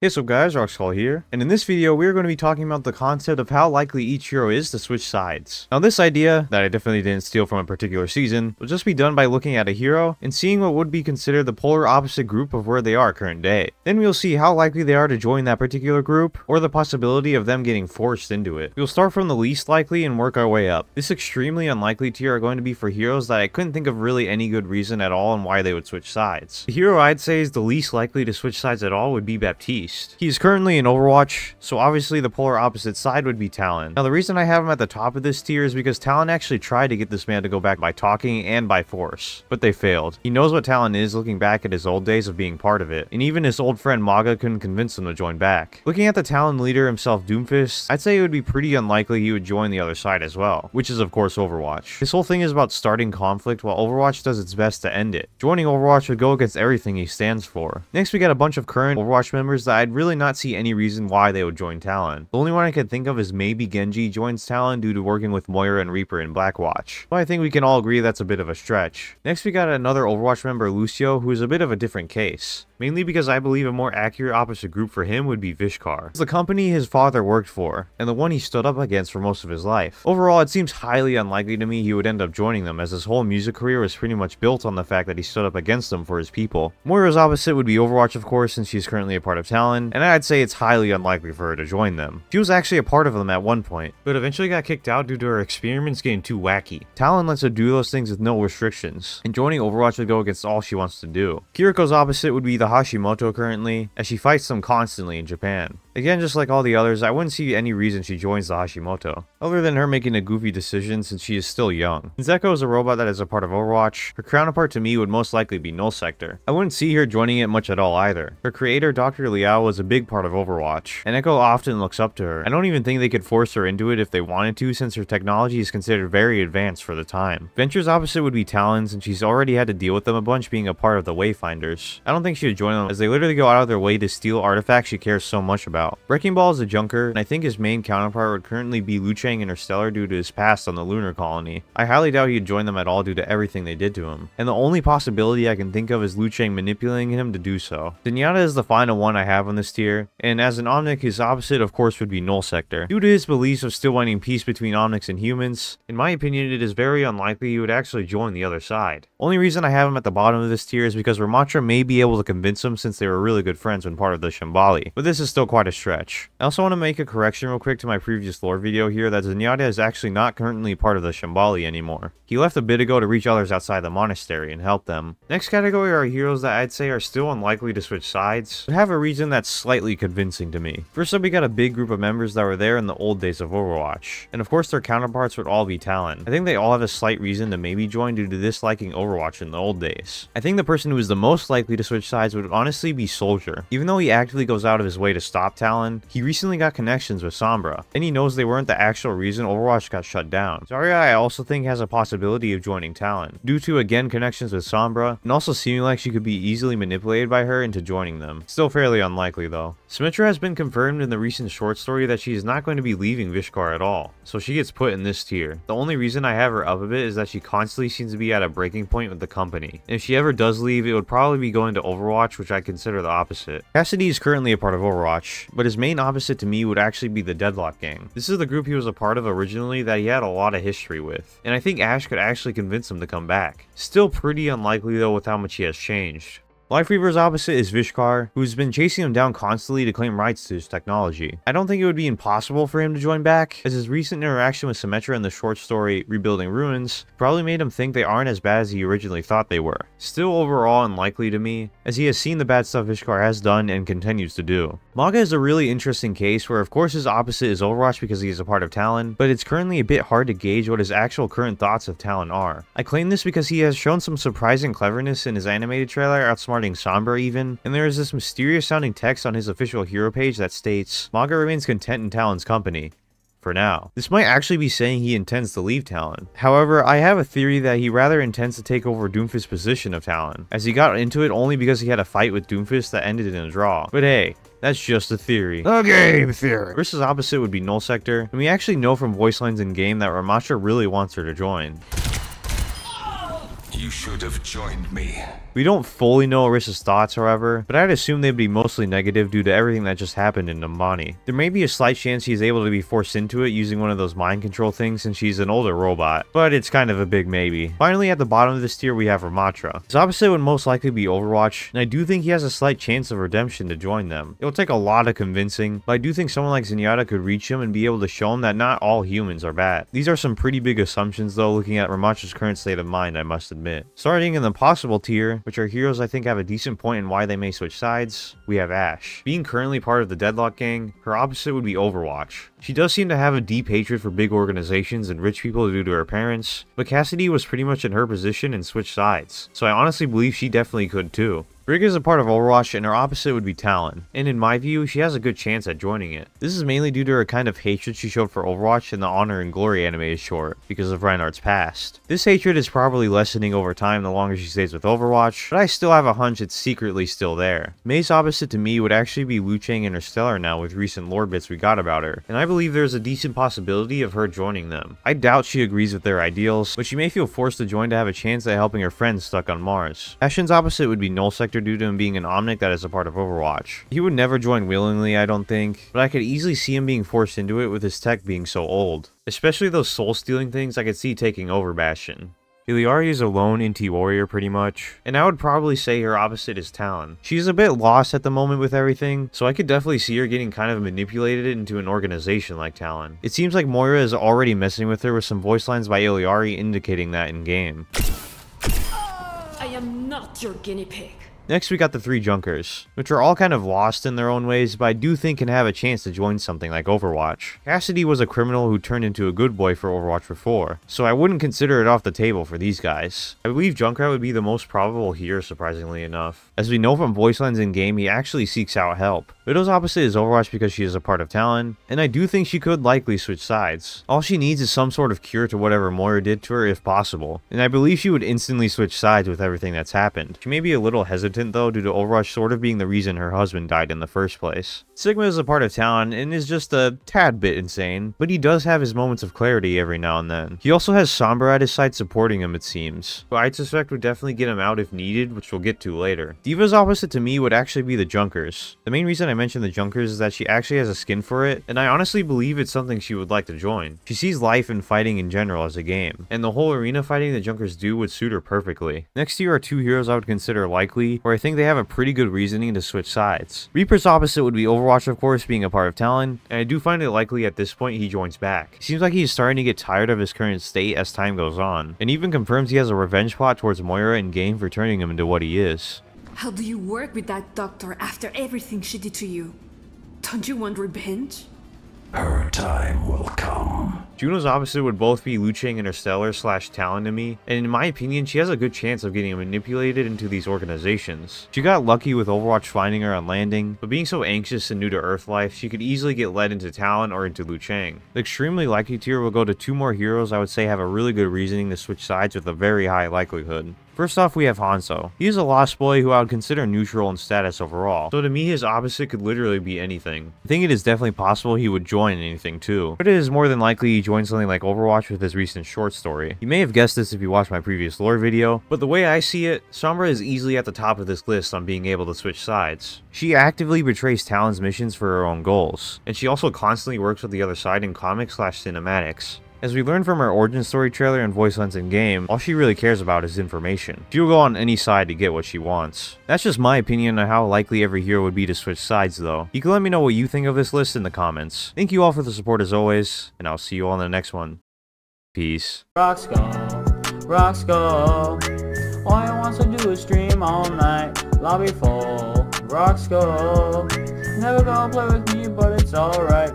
Hey, so guys, Roxcall here, and in this video we are going to be talking about the concept of how likely each hero is to switch sides. Now this idea, that I definitely didn't steal from a particular season, will just be done by looking at a hero and seeing what would be considered the polar opposite group of where they are current day. Then we'll see how likely they are to join that particular group, or the possibility of them getting forced into it. We'll start from the least likely and work our way up. This extremely unlikely tier are going to be for heroes that I couldn't think of really any good reason at all on why they would switch sides. The hero I'd say is the least likely to switch sides at all would be Baptiste. He is currently in Overwatch, so obviously the polar opposite side would be Talon. Now the reason I have him at the top of this tier is because Talon actually tried to get this man to go back by talking and by force, but they failed. He knows what Talon is looking back at his old days of being part of it, and even his old friend Maga couldn't convince him to join back. Looking at the Talon leader himself, Doomfist, I'd say it would be pretty unlikely he would join the other side as well, which is of course Overwatch. This whole thing is about starting conflict while Overwatch does its best to end it. Joining Overwatch would go against everything he stands for. Next we got a bunch of current Overwatch members that I'd really not see any reason why they would join Talon. The only one I can think of is maybe Genji joins Talon due to working with Moira and Reaper in Blackwatch, but I think we can all agree that's a bit of a stretch. Next we got another Overwatch member, Lucio, who is a bit of a different case. Mainly because I believe a more accurate opposite group for him would be Vishkar. It's the company his father worked for, and the one he stood up against for most of his life. Overall, it seems highly unlikely to me he would end up joining them, as his whole music career was pretty much built on the fact that he stood up against them for his people. Moira's opposite would be Overwatch, of course, since she's currently a part of Talon, and I'd say it's highly unlikely for her to join them. She was actually a part of them at one point, but eventually got kicked out due to her experiments getting too wacky. Talon lets her do those things with no restrictions, and joining Overwatch would go against all she wants to do. Kiriko's opposite would be the Hashimoto currently, as she fights them constantly in Japan. Again, just like all the others, I wouldn't see any reason she joins the Hashimoto, other than her making a goofy decision since she is still young. Since Echo is a robot that is a part of Overwatch, her counterpart to me would most likely be Null Sector. I wouldn't see her joining it much at all either. Her creator, Dr. Liao, was a big part of Overwatch, and Echo often looks up to her. I don't even think they could force her into it if they wanted to, since her technology is considered very advanced for the time. Venture's opposite would be Talon, since she's already had to deal with them a bunch being a part of the Wayfinders. I don't think she would join them, as they literally go out of their way to steal artifacts she cares so much about. Wrecking Ball is a junker, and I think his main counterpart would currently be Liu Chang Interstellar due to his past on the lunar colony. I highly doubt he'd join them at all due to everything they did to him, and the only possibility I can think of is Liu Chang manipulating him to do so. Zenyatta is the final one I have on this tier, and as an Omnic, his opposite of course would be Null Sector. Due to his beliefs of still wanting peace between Omnics and humans, in my opinion it is very unlikely he would actually join the other side. Only reason I have him at the bottom of this tier is because Ramattra may be able to convince him since they were really good friends when part of the Shambali, but this is still quite a stretch. I also want to make a correction real quick to my previous lore video here that Zenyatta is actually not currently part of the Shambali anymore. He left a bit ago to reach others outside the monastery and help them. Next category are heroes that I'd say are still unlikely to switch sides, but have a reason that's slightly convincing to me. First up, we got a big group of members that were there in the old days of Overwatch, and of course their counterparts would all be Talon. I think they all have a slight reason to maybe join due to disliking Overwatch in the old days. I think the person who is the most likely to switch sides would honestly be Soldier. Even though he actively goes out of his way to stop Talon, he recently got connections with Sombra, and he knows they weren't the actual reason Overwatch got shut down. Zarya I also think has a possibility of joining Talon, due to again connections with Sombra, and also seeming like she could be easily manipulated by her into joining them. Still fairly unlikely though. Symmetra has been confirmed in the recent short story that she is not going to be leaving Vishkar at all, so she gets put in this tier. The only reason I have her up a bit is that she constantly seems to be at a breaking point with the company, and if she ever does leave, it would probably be going to Overwatch, which I consider the opposite. Cassidy is currently a part of Overwatch, but his main opposite to me would actually be the Deadlock Gang. This is the group he was a part of originally that he had a lot of history with, and I think Ash could actually convince him to come back. Still pretty unlikely though with how much he has changed. Lifeweaver's opposite is Vishkar, who's been chasing him down constantly to claim rights to his technology. I don't think it would be impossible for him to join back, as his recent interaction with Symmetra in the short story Rebuilding Ruins probably made him think they aren't as bad as he originally thought they were. Still overall unlikely to me, as he has seen the bad stuff Vishkar has done and continues to do. Maga is a really interesting case where of course his opposite is Overwatch because he is a part of Talon, but it's currently a bit hard to gauge what his actual current thoughts of Talon are. I claim this because he has shown some surprising cleverness in his animated trailer, outsmarting Sombra even, and there is this mysterious sounding text on his official hero page that states, Maga remains content in Talon's company. For now. This might actually be saying he intends to leave Talon. However, I have a theory that he rather intends to take over Doomfist's position of Talon, as he got into it only because he had a fight with Doomfist that ended in a draw. But hey, that's just a theory. A game theory! Versus opposite would be Null Sector, and we actually know from voice lines in game that Ramattra really wants her to join. You should have joined me. We don't fully know Orisa's thoughts, however, but I'd assume they'd be mostly negative due to everything that just happened in Numbani. There may be a slight chance she's able to be forced into it using one of those mind control things since she's an older robot, but it's kind of a big maybe. Finally, at the bottom of this tier, we have Ramatra. His opposite would most likely be Overwatch, and I do think he has a slight chance of redemption to join them. It'll take a lot of convincing, but I do think someone like Zenyatta could reach him and be able to show him that not all humans are bad. These are some pretty big assumptions though, looking at Ramatra's current state of mind, I must admit. Starting in the possible tier, which are heroes I think have a decent point in why they may switch sides, we have Ashe. Being currently part of the Deadlock gang, her opposite would be Overwatch. She does seem to have a deep hatred for big organizations and rich people due to her parents, but Cassidy was pretty much in her position and switched sides, so I honestly believe she definitely could too. Brig is a part of Overwatch and her opposite would be Talon, and in my view, she has a good chance at joining it. This is mainly due to her kind of hatred she showed for Overwatch in the Honor and Glory animated short, because of Reinhardt's past. This hatred is probably lessening over time the longer she stays with Overwatch, but I still have a hunch it's secretly still there. Mei's opposite to me would actually be Liu Kang Interstellar now with recent lore bits we got about her, and I believe there's a decent possibility of her joining them. I doubt she agrees with their ideals, but she may feel forced to join to have a chance at helping her friends stuck on Mars. Ashen's opposite would be Nullsector due to him being an Omnic that is a part of Overwatch. He would never join willingly, I don't think, but I could easily see him being forced into it with his tech being so old. Especially those soul-stealing things I could see taking over Bastion. Illari is a lone Inti warrior pretty much, and I would probably say her opposite is Talon. She's a bit lost at the moment with everything, so I could definitely see her getting kind of manipulated into an organization like Talon. It seems like Moira is already messing with her with some voice lines by Illari indicating that in game. I am not your guinea pig. Next we got the three Junkers, which are all kind of lost in their own ways, but I do think can have a chance to join something like Overwatch. Cassidy was a criminal who turned into a good boy for Overwatch before, so I wouldn't consider it off the table for these guys. I believe Junkrat would be the most probable here, surprisingly enough. As we know from voice lines in game, he actually seeks out help. Widow's opposite is Overwatch because she is a part of Talon, and I do think she could likely switch sides. All she needs is some sort of cure to whatever Moira did to her if possible, and I believe she would instantly switch sides with everything that's happened. She may be a little hesitant though due to Overwatch sort of being the reason her husband died in the first place. Sigma is a part of Talon and is just a tad bit insane, but he does have his moments of clarity every now and then. He also has Sombra at his side supporting him, it seems, but I'd suspect would definitely get him out if needed, which we'll get to later. D.Va's opposite to me would actually be the Junkers. The main reason I mentioned the Junkers is that she actually has a skin for it, and I honestly believe it's something she would like to join. She sees life and fighting in general as a game, and the whole arena fighting the Junkers do would suit her perfectly. Next here are two heroes I would consider likely, where I think they have a pretty good reasoning to switch sides. Reaper's opposite would be Overwatch, of course, being a part of Talon, and I do find it likely at this point he joins back. It seems like he's starting to get tired of his current state as time goes on, and even confirms he has a revenge plot towards Moira in game for turning him into what he is. How do you work with that doctor after everything she did to you? Don't you want revenge? Her time will come. Juno's opposite would both be Liu Kang Interstellar / Talon to me, and in my opinion, she has a good chance of getting manipulated into these organizations. She got lucky with Overwatch finding her on landing, but being so anxious and new to Earth life, she could easily get led into Talon or into Liu Kang. The extremely likely tier will go to two more heroes I would say have a really good reasoning to switch sides with a very high likelihood. First off, we have Hanzo. He is a lost boy who I would consider neutral in status overall, so to me his opposite could literally be anything. I think it is definitely possible he would join anything too, but it is more than likely he joins something like Overwatch with his recent short story. You may have guessed this if you watched my previous lore video, but the way I see it, Sombra is easily at the top of this list on being able to switch sides. She actively betrays Talon's missions for her own goals, and she also constantly works with the other side in comics / cinematics. As we learn from her origin story trailer and voice lines in game, all she really cares about is information. She'll go on any side to get what she wants. That's just my opinion on how likely every hero would be to switch sides though. You can let me know what you think of this list in the comments. Thank you all for the support as always, and I'll see you all in the next one. Peace. Rockskull. All I want to do is stream all night. Lobby full. Rockskull. Never gonna play with me, but it's alright.